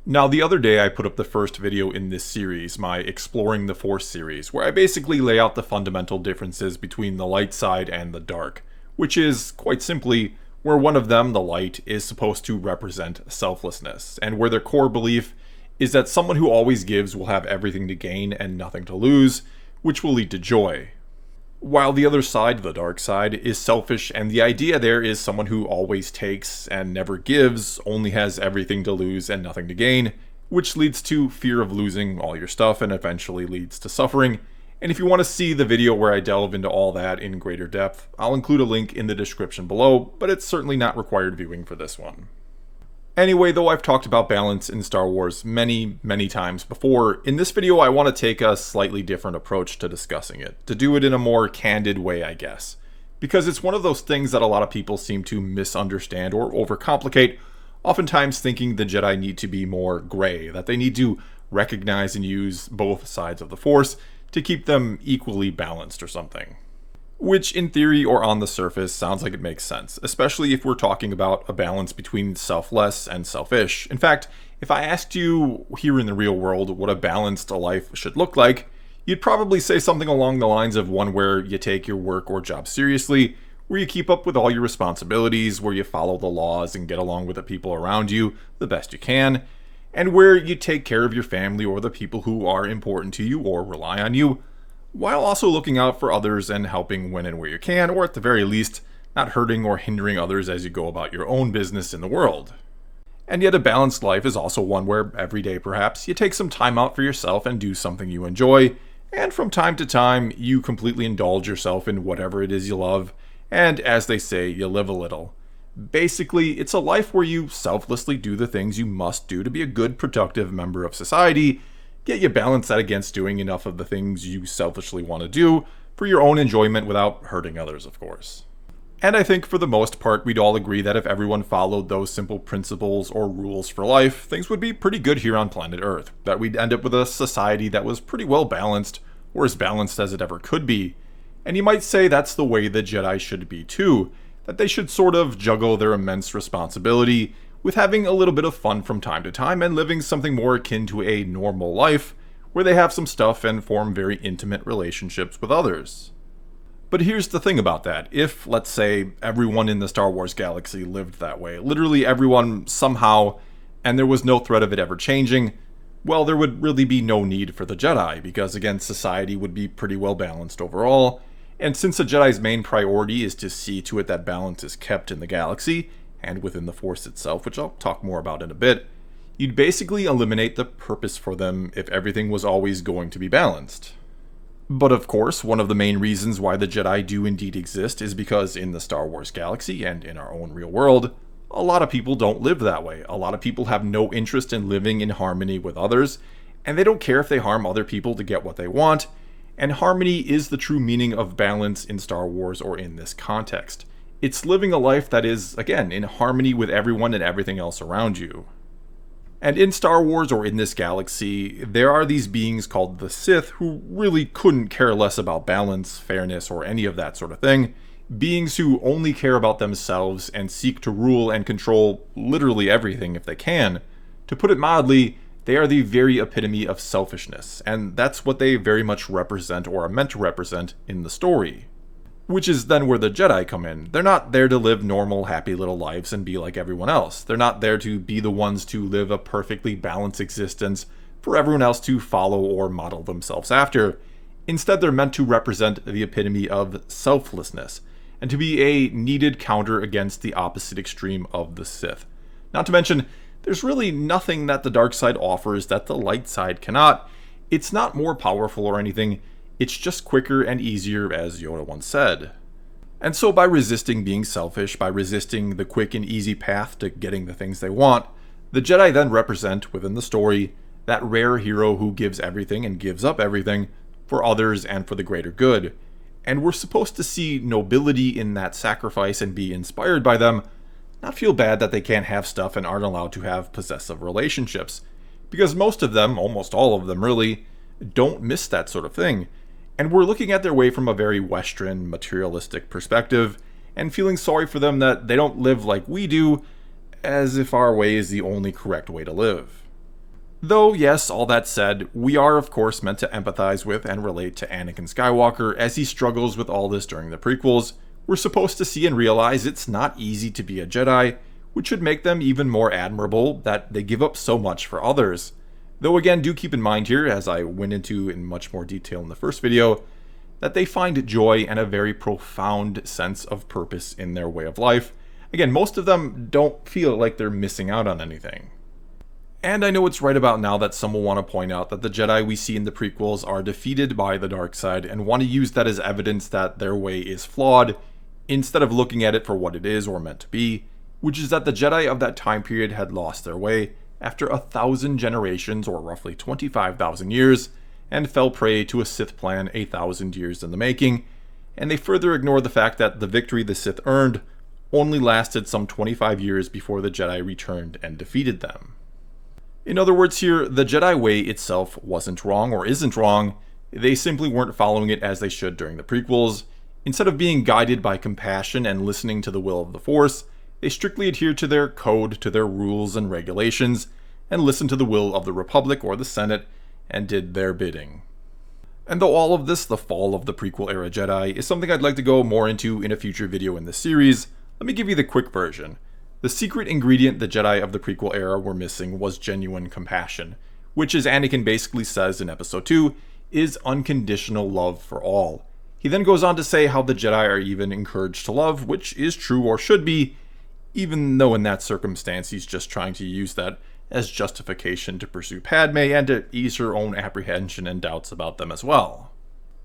Now, the other day I put up the first video in this series, my Exploring the Force series, where I basically lay out the fundamental differences between the light side and the dark, which is, quite simply, where one of them, the light, is supposed to represent selflessness, and where their core belief is that someone who always gives will have everything to gain and nothing to lose, which will lead to joy. While the other side, the dark side, is selfish, and the idea there is someone who always takes and never gives, only has everything to lose and nothing to gain, which leads to fear of losing all your stuff and eventually leads to suffering. And if you want to see the video where I delve into all that in greater depth, I'll include a link in the description below, but it's certainly not required viewing for this one. Anyway, though I've talked about balance in Star Wars many times before, in this video I want to take a slightly different approach to discussing it, to do it in a more candid way, I guess. Because it's one of those things that a lot of people seem to misunderstand or overcomplicate, oftentimes thinking the Jedi need to be more gray, that they need to recognize and use both sides of the Force to keep them equally balanced or something. Which, in theory or on the surface, sounds like it makes sense, especially if we're talking about a balance between selfless and selfish. In fact, if I asked you here in the real world what a balanced life should look like, you'd probably say something along the lines of one where you take your work or job seriously, where you keep up with all your responsibilities, where you follow the laws and get along with the people around you the best you can, and where you take care of your family or the people who are important to you or rely on you, while also looking out for others and helping when and where you can, or at the very least, not hurting or hindering others as you go about your own business in the world. And yet a balanced life is also one where every day perhaps you take some time out for yourself and do something you enjoy, and from time to time you completely indulge yourself in whatever it is you love, and as they say, you live a little. Basically, it's a life where you selflessly do the things you must do to be a good, productive member of society, yet you balance that against doing enough of the things you selfishly want to do for your own enjoyment without hurting others, of course. And I think for the most part, we'd all agree that if everyone followed those simple principles or rules for life, things would be pretty good here on planet Earth. That we'd end up with a society that was pretty well balanced, or as balanced as it ever could be. And you might say that's the way the Jedi should be too, that they should sort of juggle their immense responsibility with having a little bit of fun from time to time and living something more akin to a normal life, where they have some stuff and form very intimate relationships with others. But here's the thing about that. If, let's say, everyone in the Star Wars galaxy lived that way, literally everyone somehow, and there was no threat of it ever changing, well, there would really be no need for the Jedi, because again, society would be pretty well balanced overall, and since a Jedi's main priority is to see to it that balance is kept in the galaxy, and within the Force itself, which I'll talk more about in a bit, you'd basically eliminate the purpose for them if everything was always going to be balanced. But of course, one of the main reasons why the Jedi do indeed exist is because in the Star Wars galaxy and in our own real world, a lot of people don't live that way. A lot of people have no interest in living in harmony with others, and they don't care if they harm other people to get what they want, and harmony is the true meaning of balance in Star Wars or in this context. It's living a life that is, again, in harmony with everyone and everything else around you. And in Star Wars or in this galaxy, there are these beings called the Sith who really couldn't care less about balance, fairness, or any of that sort of thing. Beings who only care about themselves and seek to rule and control literally everything if they can. To put it mildly, they are the very epitome of selfishness, and that's what they very much represent or are meant to represent in the story. Which is then where the Jedi come in. They're not there to live normal, happy little lives and be like everyone else. They're not there to be the ones to live a perfectly balanced existence for everyone else to follow or model themselves after. Instead, they're meant to represent the epitome of selflessness, and to be a needed counter against the opposite extreme of the Sith. Not to mention, there's really nothing that the dark side offers that the light side cannot. It's not more powerful or anything. It's just quicker and easier, as Yoda once said. And so by resisting being selfish, by resisting the quick and easy path to getting the things they want, the Jedi then represent, within the story, that rare hero who gives everything and gives up everything for others and for the greater good. And we're supposed to see nobility in that sacrifice and be inspired by them, not feel bad that they can't have stuff and aren't allowed to have possessive relationships. Because most of them, almost all of them really, don't miss that sort of thing. And we're looking at their way from a very Western, materialistic perspective, and feeling sorry for them that they don't live like we do, as if our way is the only correct way to live. Though, yes, all that said, we are of course meant to empathize with and relate to Anakin Skywalker as he struggles with all this during the prequels. We're supposed to see and realize it's not easy to be a Jedi, which should make them even more admirable that they give up so much for others. Though again, do keep in mind here, as I went into in much more detail in the first video, that they find joy and a very profound sense of purpose in their way of life. Again, most of them don't feel like they're missing out on anything. And I know it's right about now that some will want to point out that the Jedi we see in the prequels are defeated by the dark side and want to use that as evidence that their way is flawed, instead of looking at it for what it is or meant to be, which is that the Jedi of that time period had lost their way after 1,000 generations, or roughly 25,000 years, and fell prey to a Sith plan 1,000 years in the making, and they further ignore the fact that the victory the Sith earned only lasted some 25 years before the Jedi returned and defeated them. In other words here, the Jedi way itself wasn't wrong or isn't wrong, they simply weren't following it as they should during the prequels. Instead of being guided by compassion and listening to the will of the Force, they strictly adhered to their code, to their rules and regulations, and listened to the will of the Republic or the Senate, and did their bidding. And though all of this, the fall of the prequel era Jedi, is something I'd like to go more into in a future video in this series, let me give you the quick version. The secret ingredient the Jedi of the prequel era were missing was genuine compassion, which, as Anakin basically says in episode 2, is unconditional love for all. He then goes on to say how the Jedi are even encouraged to love, which is true or should be, even though in that circumstance he's just trying to use that as justification to pursue Padme and to ease her own apprehension and doubts about them as well.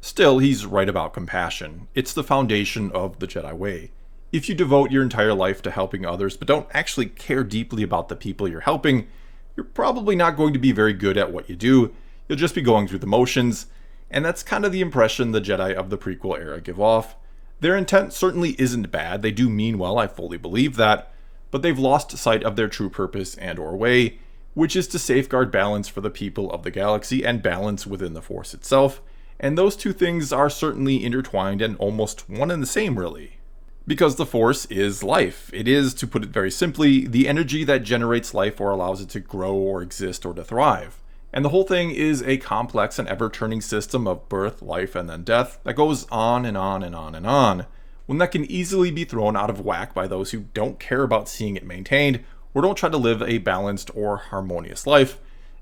Still, he's right about compassion. It's the foundation of the Jedi way. If you devote your entire life to helping others but don't actually care deeply about the people you're helping, you're probably not going to be very good at what you do. You'll just be going through the motions, and that's kind of the impression the Jedi of the prequel era give off. Their intent certainly isn't bad, they do mean well, I fully believe that, but they've lost sight of their true purpose and or way, which is to safeguard balance for the people of the galaxy and balance within the Force itself, and those two things are certainly intertwined and almost one and the same really. Because the Force is life. It is, to put it very simply, the energy that generates life or allows it to grow or exist or to thrive. And the whole thing is a complex and ever-turning system of birth, life, and then death that goes on and on and on and on, one that can easily be thrown out of whack by those who don't care about seeing it maintained or don't try to live a balanced or harmonious life,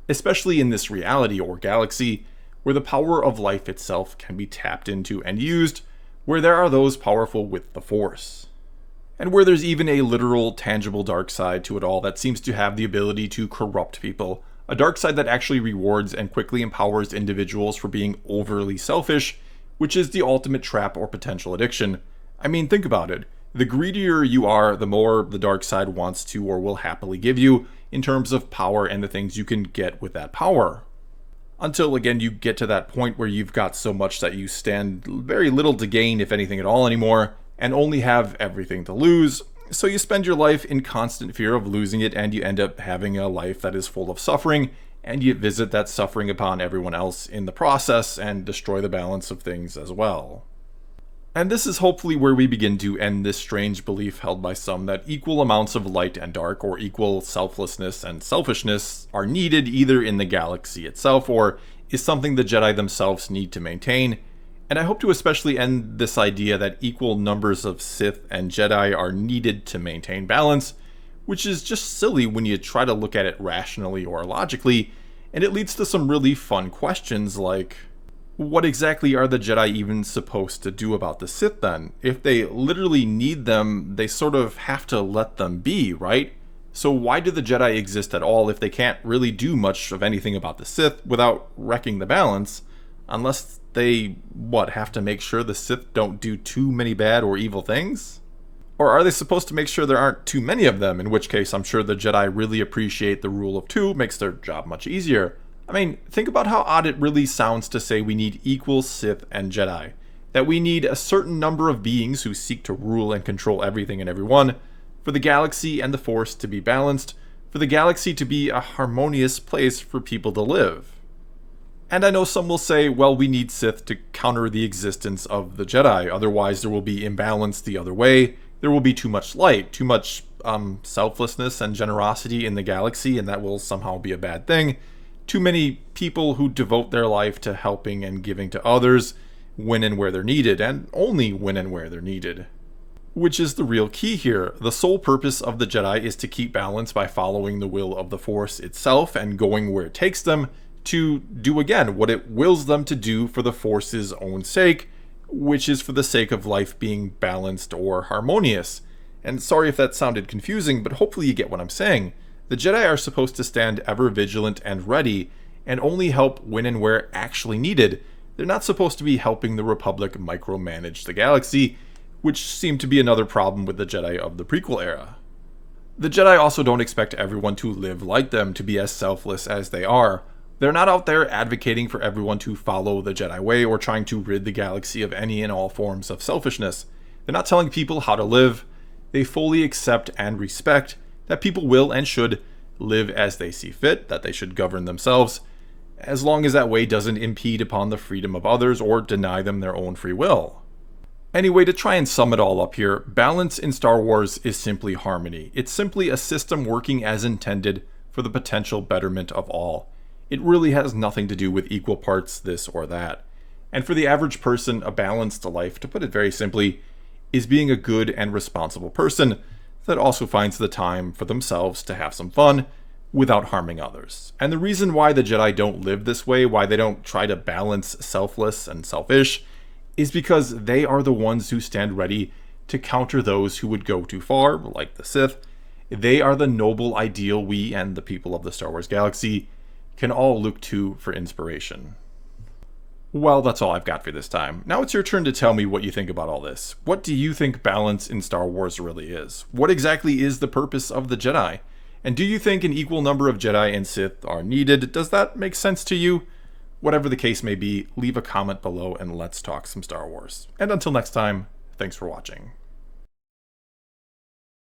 especially in this reality or galaxy where the power of life itself can be tapped into and used, where there are those powerful with the Force. And where there's even a literal, tangible dark side to it all that seems to have the ability to corrupt people, a dark side that actually rewards and quickly empowers individuals for being overly selfish, which is the ultimate trap or potential addiction. I mean, think about it. The greedier you are, the more the dark side wants to or will happily give you in terms of power and the things you can get with that power. Until, again, you get to that point where you've got so much that you stand very little to gain, if anything at all anymore, and only have everything to lose. So you spend your life in constant fear of losing it, and you end up having a life that is full of suffering, and you visit that suffering upon everyone else in the process and destroy the balance of things as well. And this is hopefully where we begin to end this strange belief held by some that equal amounts of light and dark, or equal selflessness and selfishness, are needed either in the galaxy itself or is something the Jedi themselves need to maintain. And I hope to especially end this idea that equal numbers of Sith and Jedi are needed to maintain balance, which is just silly when you try to look at it rationally or logically, and it leads to some really fun questions like, what exactly are the Jedi even supposed to do about the Sith then? If they literally need them, they sort of have to let them be, right? So why do the Jedi exist at all if they can't really do much of anything about the Sith without wrecking the balance? Unless they, have to make sure the Sith don't do too many bad or evil things? Or are they supposed to make sure there aren't too many of them, in which case I'm sure the Jedi really appreciate the rule of two, makes their job much easier. I mean, think about how odd it really sounds to say we need equal Sith and Jedi. That we need a certain number of beings who seek to rule and control everything and everyone, for the galaxy and the Force to be balanced, for the galaxy to be a harmonious place for people to live. And I know some will say, well, we need Sith to counter the existence of the Jedi, otherwise there will be imbalance the other way, there will be too much light, too much selflessness and generosity in the galaxy, and that will somehow be a bad thing. Too many people who devote their life to helping and giving to others when and where they're needed, and only when and where they're needed. Which is the real key here. The sole purpose of the Jedi is to keep balance by following the will of the Force itself and going where it takes them to do again what it wills them to do for the Force's own sake, which is for the sake of life being balanced or harmonious. And sorry if that sounded confusing, but hopefully you get what I'm saying. The Jedi are supposed to stand ever vigilant and ready, and only help when and where actually needed. They're not supposed to be helping the Republic micromanage the galaxy, which seemed to be another problem with the Jedi of the prequel era. The Jedi also don't expect everyone to live like them, to be as selfless as they are. They're not out there advocating for everyone to follow the Jedi way or trying to rid the galaxy of any and all forms of selfishness. They're not telling people how to live. They fully accept and respect that people will and should live as they see fit, that they should govern themselves, as long as that way doesn't impede upon the freedom of others or deny them their own free will. Anyway, to try and sum it all up here, balance in Star Wars is simply harmony. It's simply a system working as intended for the potential betterment of all. It really has nothing to do with equal parts this or that. And for the average person, a balanced life, to put it very simply, is being a good and responsible person that also finds the time for themselves to have some fun without harming others. And the reason why the Jedi don't live this way, why they don't try to balance selfless and selfish, is because they are the ones who stand ready to counter those who would go too far, like the Sith. They are the noble ideal we and the people of the Star Wars galaxy can all look to for inspiration. Well, that's all I've got for this time. Now it's your turn to tell me what you think about all this. What do you think balance in Star Wars really is? What exactly is the purpose of the Jedi? And do you think an equal number of Jedi and Sith are needed? Does that make sense to you? Whatever the case may be, leave a comment below and let's talk some Star Wars. And until next time, thanks for watching.